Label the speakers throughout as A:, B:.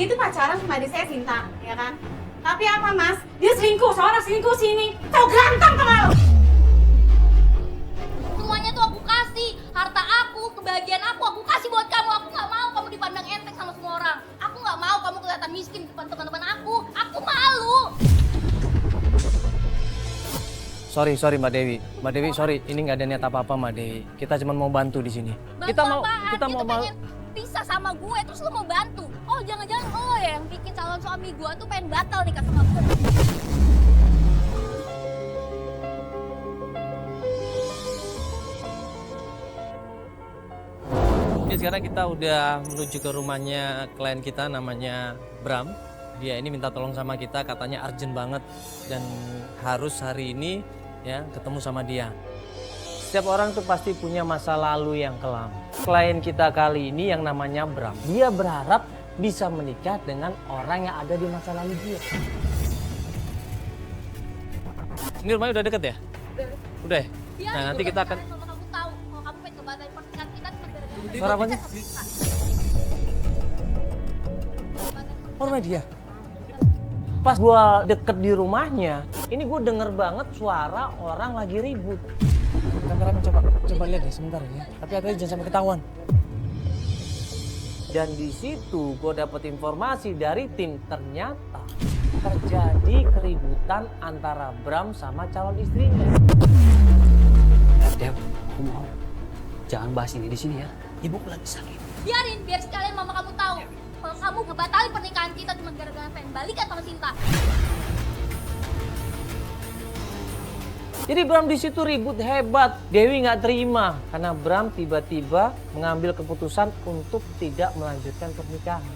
A: dia itu pacaran sama adik saya Sinta, ya kan? Tapi apa mas? Dia selingkuh, seorang selingkuh sini. Tahu ganteng kalau.
B: Semuanya tuh aku kasih, harta aku, kebahagiaan aku kasih buat kamu. Aku nggak mau kamu dipandang enteng sama semua orang. Aku nggak mau kamu kelihatan miskin di depan teman-teman aku. Aku malu.
C: Sorry Mbak Dewi. Mbak Dewi sorry, ini nggak ada niat apa-apa Mbak Dewi. Kita cuma mau bantu di sini.
B: Bantu apaan? Kita pengen pisah sama gue, terus lu mau bantu. Oh jangan-jangan lo ya yang bikin calon suami gue tuh pengen batal nikah sama gue.
C: Oke, sekarang kita udah menuju ke rumahnya klien kita namanya Bram. Dia ini minta tolong sama kita, katanya urgent banget dan harus hari ini ya ketemu sama dia. Setiap orang tuh pasti punya masa lalu yang kelam. Klien kita kali ini yang namanya Bram, dia berharap bisa menikah dengan orang yang ada di masa lalu dia. Ini rumahnya udah deket ya? Udah ya?
B: Iya,
C: Nah nanti kita akan...
B: kalau kamu tahu, kalau kamu pengen ngebatalin pernikahan kita cuma gara-gara
C: Suara apa sih? Oh, rumah dia? Pas gua deket di rumahnya, ini gue denger banget suara orang lagi ribut. Kameramen coba lihat deh sebentar ya. Tapi hati-hati jangan sampai ketahuan. Dan di situ gue dapet informasi dari tim, ternyata terjadi keributan antara Bram sama calon istrinya.
D: Dev, aku mau jangan bahas ini di sini ya. Ibu lagi sakit.
B: Biarin, biar sekalian mama kamu tahu. Kalau kamu ngebatalin pernikahan kita cuma gara-gara pengen balikan sama Sinta.
C: Jadi Bram di situ ribut hebat. Dewi nggak terima karena Bram tiba-tiba mengambil keputusan untuk tidak melanjutkan pernikahan.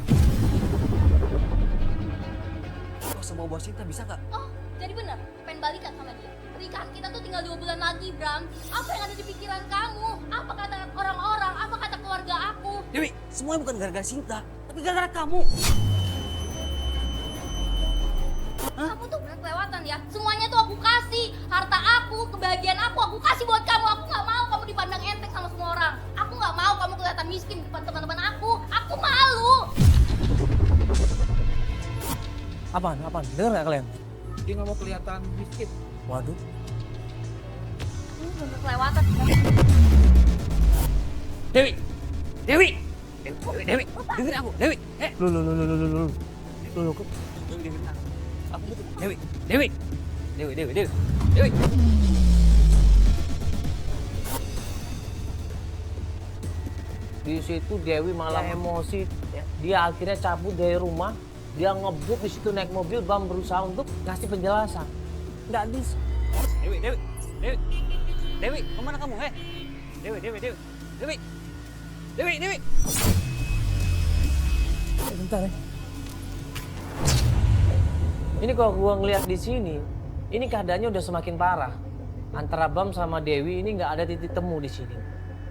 D: Kalau sama bos Sinta bisa nggak?
B: Oh, jadi benar pengen balikan sama dia. Pernikahan kita tuh tinggal 2 bulan lagi, Bram. Apa yang ada di pikiran kamu? Apa kata orang-orang? Apa kata keluarga aku?
D: Dewi, semuanya bukan gara-gara Sinta, tapi gara-gara kamu.
B: Kamu tuh bener kelewatan ya. Semuanya tuh aku kasih. Harta aku, kebahagiaan aku kasih buat kamu. Aku nggak mau kamu dipandang enteng sama semua orang. Aku nggak mau kamu kelihatan miskin di depan teman-teman aku. Aku malu.
C: Apaan? Dengar nggak kalian?
D: Dia nggak mau kelihatan miskin.
C: Waduh.
B: Ini bener kelewatan.
D: Dewi, dengerin aku, Dewi.
C: Lu.
D: Aku butuh Dewi.
C: Di situ Dewi malah emosi. Dia akhirnya cabut dari rumah. Dia ngebut di situ naik mobil. Bram berusaha untuk ngasih penjelasan. Nggak bisa.
D: Dewi, kemana kamu? Dewi.
C: Bentar ya. Ini kalau gua ngeliat di sini, ini keadaannya udah semakin parah. Antara Bram sama Dewi ini nggak ada titik temu di sini.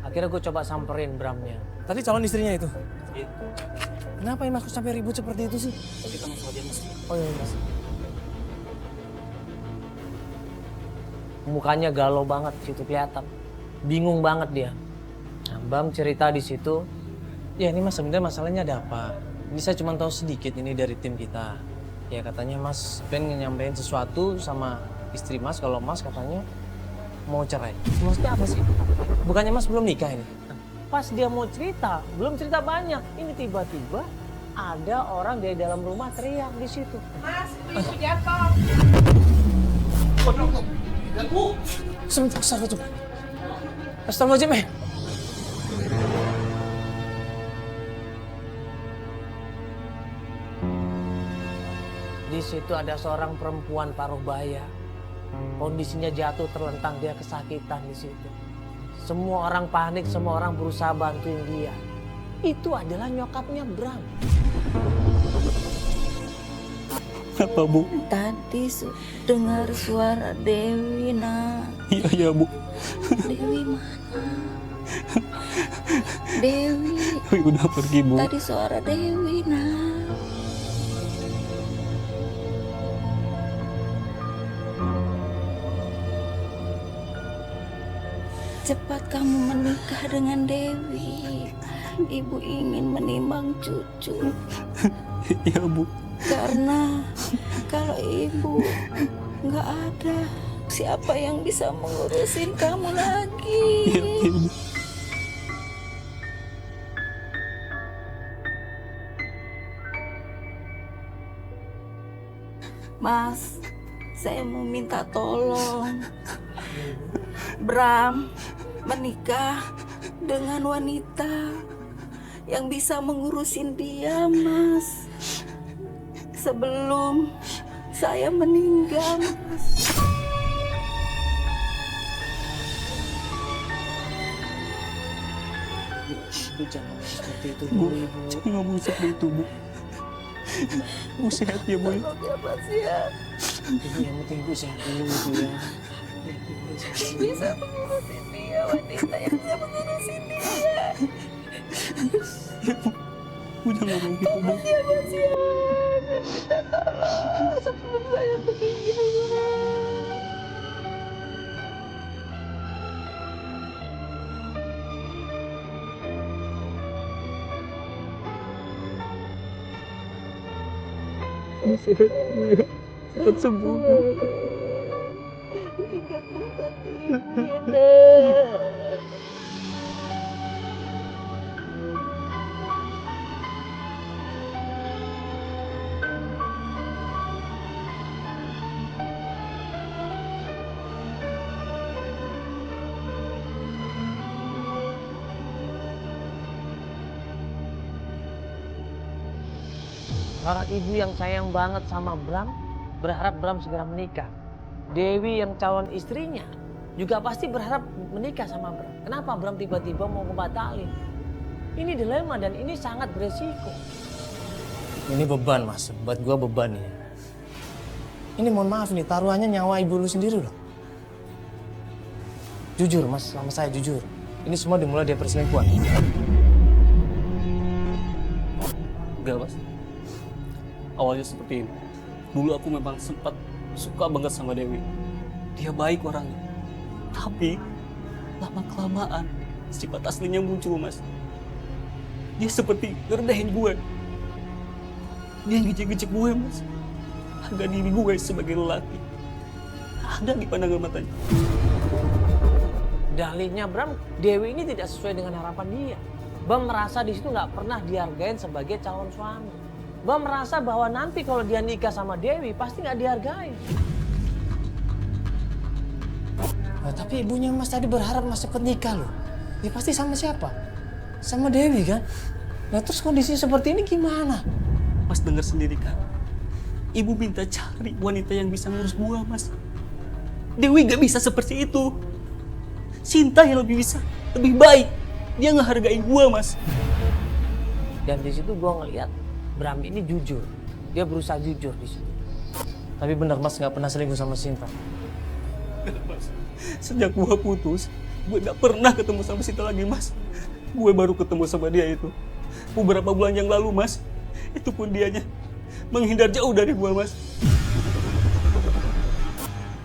C: Akhirnya gue coba samperin Bramnya. Tadi calon istrinya itu?
D: Iya.
C: Kenapa Mas sampai ribut seperti itu sih?
D: Kita mau dia mas.
C: Oh iya Mas. Mukanya galau banget di situ kelihatan. Bingung banget dia. Nah, Bram cerita di situ, ya ini Mas sebenarnya masalahnya ada apa? Ini saya cuma tahu sedikit ini dari tim kita. Ya katanya Mas pengen nyampein sesuatu sama istri Mas kalau Mas katanya mau cerai. Maksudnya apa sih? Bukannya Mas belum nikah ini? Pas dia mau cerita, belum cerita banyak. Ini tiba-tiba ada orang dari dalam rumah teriak di situ.
A: Mas, ibu jatuh.
C: Sebentar. Astagfirullahaladzim. Di situ ada seorang perempuan paruh baya. Kondisinya jatuh terlentang, dia kesakitan di situ. Semua orang panik, semua orang berusaha bantuin dia. Itu adalah nyokapnya Bram.
D: Apa Bu?
E: Tadi dengar suara Dewi, nak.
D: Iya Bu.
E: Dewi mana? Dewi.
D: Dewi udah pergi Bu.
E: Tadi suara Dewi, nak. Cepat kamu menikah dengan Dewi. Ibu ingin menimbang cucu.
D: Iya, Bu.
E: Karena kalau ibu nggak ada, siapa yang bisa mengurusin kamu lagi?
D: Iya, Bu.
E: Mas, saya mau minta tolong. Bram menikah dengan wanita yang bisa mengurusin dia, Mas. Sebelum saya meninggal, Mas.
C: Ibu jangan seperti itu
D: Bu,
C: dulu, Ibu.
D: jangan ngomong seperti itu, Bu. Bu sehat ya, Bu.
E: Tolong ya, Mas ya.
C: Ibu yang penting Ibu sehat dulu, Ibu ya.
E: Bisa mengurusin dia, wanita yang bisa mengurusin dia.
D: Bu jangan ngomong gitu, Bu.
E: Ya, Mas ya. Saya minta tolong sebelum saya meninggal.
D: Cepat sembuh, Bu.
C: Orang ibu yang sayang banget sama Bram berharap Bram segera menikah. Dewi yang calon istrinya juga pasti berharap menikah sama Bram. Kenapa Bram tiba-tiba mau ngebatalin? Ini dilema dan ini sangat beresiko. Ini beban, Mas, buat gua beban ini. Ini mohon maaf nih, taruhannya nyawa ibu lu sendiri loh. Jujur, Mas, sama saya jujur. Ini semua dimulai dari perselingkuhan.
D: Enggak, Mas. Awalnya seperti ini. Dulu aku memang sempat suka banget sama Dewi. Dia baik orangnya. Tapi lama-kelamaan sifat aslinya muncul, Mas. Dia seperti ngerendahin gue. Dia ngejek-ngejek gue, Mas. Harga diri gue sebagai lelaki ada di pandangan matanya.
C: Dalihnya Bram, Dewi ini tidak sesuai dengan harapan dia. Bram merasa di situ nggak pernah dihargain sebagai calon suami. Bram merasa bahwa nanti kalau dia nikah sama Dewi pasti nggak dihargain. Nah, tapi ibunya Mas tadi berharap Mas cepet nikah loh. Ya pasti sama siapa? Sama Dewi kan? Nah terus kondisi seperti ini gimana?
D: Mas dengar sendiri kan? Ibu minta cari wanita yang bisa ngurus gua, Mas. Dewi gak bisa seperti itu. Sinta yang lebih bisa, lebih baik. Dia ngehargain gua, Mas.
C: Dan di situ gua ngeliat Bram ini jujur. Dia berusaha jujur di situ. Tapi benar Mas nggak pernah selingkuh sama Sinta.
D: Mas, sejak gua putus, gue gak pernah ketemu sama Sinta lagi, Mas. Gue baru ketemu sama dia itu beberapa bulan yang lalu, Mas. Itu pun dianya menghindar jauh dari gua, Mas.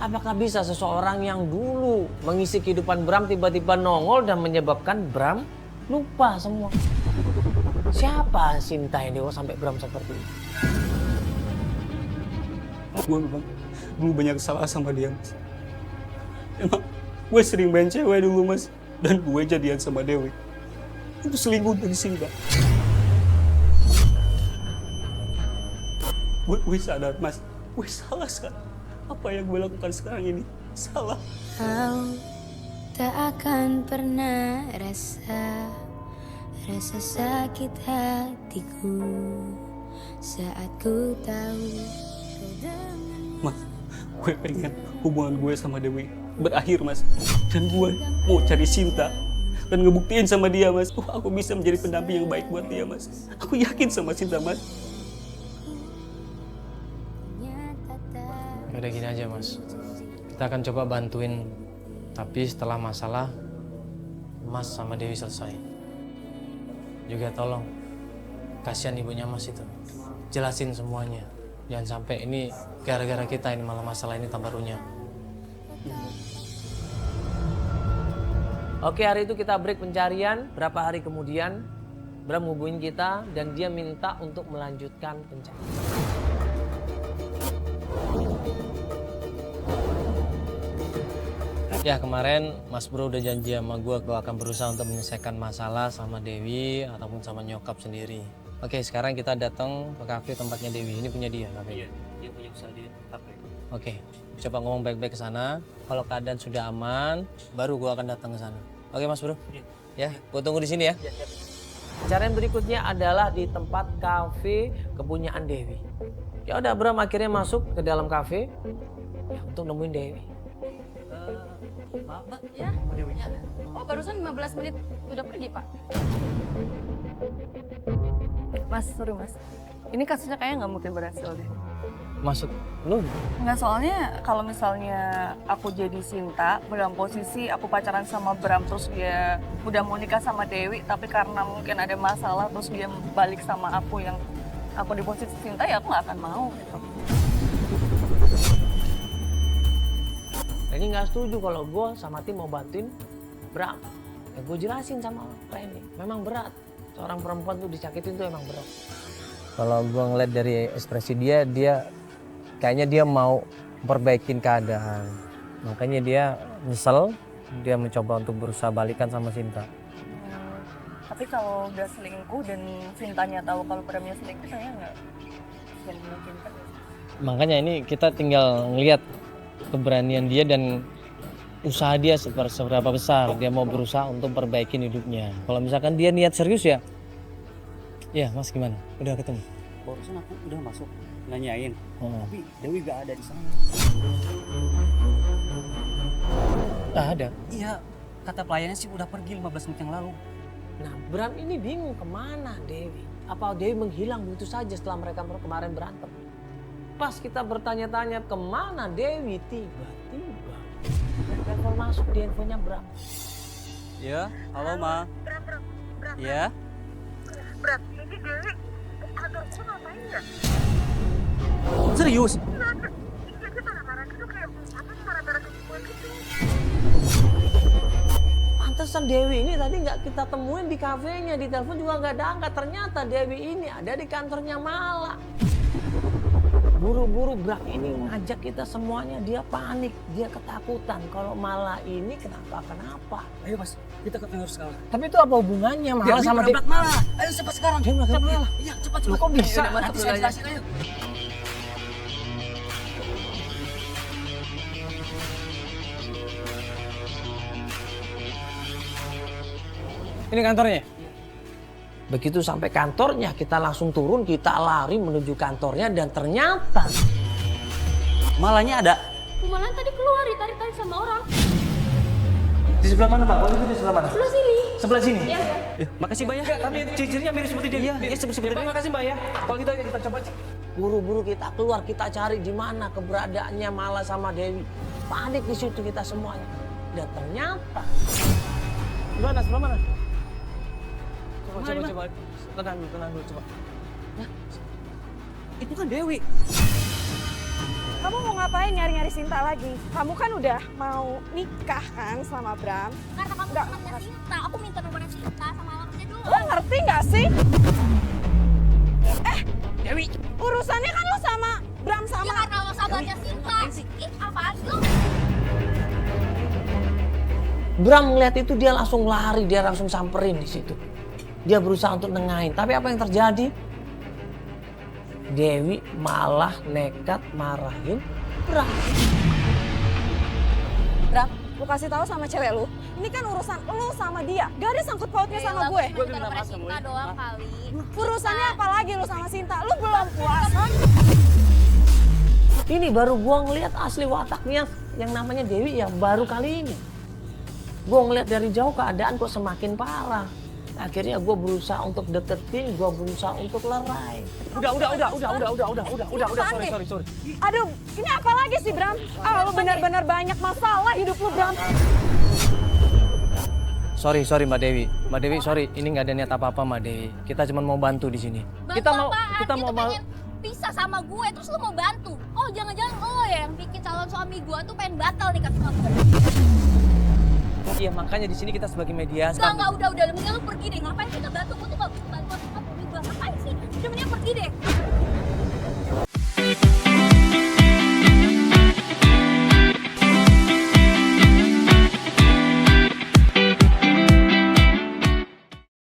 C: Apakah bisa seseorang yang dulu mengisi kehidupan Bram tiba-tiba nongol dan menyebabkan Bram lupa semua? Siapa Sinta yang dewa sampai Bram seperti itu?
D: Gue memang dulu banyak salah sama dia, Mas. Emang gue sering main cewek dulu, Mas. Dan gue jadian sama Dewi. Itu selingkuh dari Sinta. Gue sadar, Mas. Gue salah sekali. Apa yang gue lakukan sekarang ini salah.
F: Kau tak akan pernah rasa sakit hatiku saat ku tahu.
D: Mas, gue pengen hubungan gue sama Dewi berakhir, Mas. Dan gue mau cari Sinta dan ngebuktiin sama dia, Mas. Aku bisa menjadi pendamping yang baik buat dia, Mas. Aku yakin sama Sinta, Mas.
C: Ya udah gini aja Mas. Kita akan coba bantuin. Tapi setelah masalah Mas sama Dewi selesai. Juga tolong kasihan ibunya Mas itu. Jelasin semuanya. Jangan sampai ini gara-gara kita ini malah masalah ini tambah runyam. Oke, hari itu kita break pencarian. Berapa hari kemudian Bram hubungin kita dan dia minta untuk melanjutkan pencarian. Ya kemarin Mas Bro udah janji sama gue akan berusaha untuk menyelesaikan masalah sama Dewi ataupun sama nyokap sendiri. Oke, sekarang kita datang ke kafe tempatnya Dewi. Ini punya dia kafenya.
D: Dia punya usaha di kafe.
C: Oke, coba ngomong baik-baik ke sana. Kalau keadaan sudah aman, baru gue akan datang ke sana. Oke Mas Bro? Ya, gue tunggu di sini ya. Cara yang berikutnya adalah di tempat kafe kepunyaan Dewi. Ya udah, Bram akhirnya masuk ke dalam kafe ya, untuk nemuin Dewi.
D: Mbak,
G: Ya. Oh, barusan 15 menit udah pergi, Pak. Mas, sorry Mas. Ini kasusnya kayaknya nggak mungkin berhasil deh.
C: Maksud lu?
G: Nggak, soalnya kalau misalnya aku jadi Sinta, dalam posisi aku pacaran sama Bram, terus dia udah mau nikah sama Dewi, tapi karena mungkin ada masalah, terus dia balik sama aku yang aku di posisi Sinta, ya aku nggak akan mau gitu.
C: Reni nggak setuju kalau gue sama tim mau bantuin Bram. Ya gue jelasin sama Reni, memang berat. Seorang perempuan tuh disakitin tuh emang berat. Kalau gue ngeliat dari ekspresi dia kayaknya dia mau perbaikin keadaan. Makanya dia nyesel, dia mencoba untuk berusaha balikan sama Sinta.
G: Tapi kalau udah selingkuh dan Sintanya tahu kalau Bramnya selingkuh, kayaknya nggak memungkinkan.
C: Makanya ini kita tinggal ngeliat keberanian dia dan usaha dia seberapa besar dia mau berusaha untuk perbaikin hidupnya. Kalau misalkan dia niat serius ya Mas gimana? Udah ketemu?
D: barusan aku udah masuk nanyain,
C: Oh.
D: tapi Dewi gak ada di sana.
C: Ada.
D: Iya, kata pelayannya sih udah pergi 15 menit yang lalu.
C: Nah, Bram ini bingung kemana Dewi. Apa Dewi menghilang begitu saja setelah mereka kemarin berantem. Pas kita bertanya-tanya kemana Dewi, tiba-tiba telepon masuk di handphonenya Bram.
D: Ya, halo Ma.
E: Bram.
D: Ya,
E: Bram, ini Dewi kantor gue ngapain ya?
D: serius?
E: Iya, dia marah-marah gitu kayak apa marah-marah ke gue gitu.
C: Pantesan Dewi ini tadi nggak kita temuin di kafenya, di telepon juga nggak ada angkat. Ternyata Dewi ini ada di kantornya Mala. Buru-buru Bram ini ngajak kita semuanya, dia panik, dia ketakutan kalau Mala ini kenapa-kenapa.
D: Ayo Mas, kita ke kantor sekarang.
C: Tapi itu apa hubungannya Mala sama Dewi?
D: Mala. Ayo cepat sekarang.
C: Dia nabrak Mala.
D: Iya, cepat.
C: Loh, kok bisa?
D: Nanti saya jelasin, ayo.
C: Ini kantornya? Begitu sampai kantornya, kita langsung turun, kita lari menuju kantornya dan ternyata
D: Malanya ada.
B: Kemarin tadi keluar ditarik-tarik sama orang.
C: di sebelah mana Pak? Oh, itu di sebelah mana?
B: Sebelah sini.
C: Sebelah sini?
B: Iya.
D: Makasih banyak.
C: Tapi ciri-cirinya mirip seperti dia.
D: Iya, seperti dia.
C: Terima kasih Mbak ya. Kalau gitu kita coba cek. Buru-buru kita keluar, kita cari di mana keberadaannya Mala sama Dewi. Panik di situ kita semuanya. Dan ternyata sebelah mana? Coba. Tenang dulu coba.
D: Itu kan Dewi.
A: Kamu mau ngapain nyari-nyari Sinta lagi? Kamu kan udah mau nikah kan sama Bram?
B: Karena kamu temannya Sinta, aku minta nomornya Sinta sama alamatnya dulu.
A: Lo ngerti nggak sih? Dewi, urusannya kan lo sama Bram
B: Ya
A: sama...
B: karena lo sahabatnya Sinta. Ih, apaan sih lo?
C: Bram ngeliat itu dia langsung lari, dia langsung samperin di situ. Dia berusaha untuk nengahin, tapi apa yang terjadi? Dewi malah nekat marahin Bram.
A: Bram, lu kasih tahu sama cewek lu, ini kan urusan lu sama dia. Gak ada sangkut pautnya sama gue.
B: Gue minta nomornya Sinta doang kali.
A: Urusannya apa lagi lu sama Sinta? Lu belum puas?
C: Ini baru gua ngeliat asli wataknya yang namanya Dewi ya baru kali ini. Gua ngeliat dari jauh keadaan kok semakin parah. Akhirnya gue berusaha untuk deketin, gue berusaha untuk lerai. Udah, sorry.
A: Aduh, ini apa lagi sih Bram? Ah, lu benar-benar banyak masalah hidup lu Bram.
C: Sorry Mbak Dewi. Mbak Dewi, sorry, ini nggak ada niat apa-apa Mbak Dewi. Kita cuma mau bantu di sini.
B: Bantu apaan? Dia tuh pengen pisah sama gue, terus lu mau bantu. Oh, jangan-jangan lo ya yang bikin calon suami gue tuh pengen batal nikah sama gue.
C: Iya, makanya di sini kita sebagai mediasi.
B: Enggak, udah. Mending lu pergi deh. Ngapain kita bantu? Gue tuh gak butuh bantuan Udah mendingan pergi deh.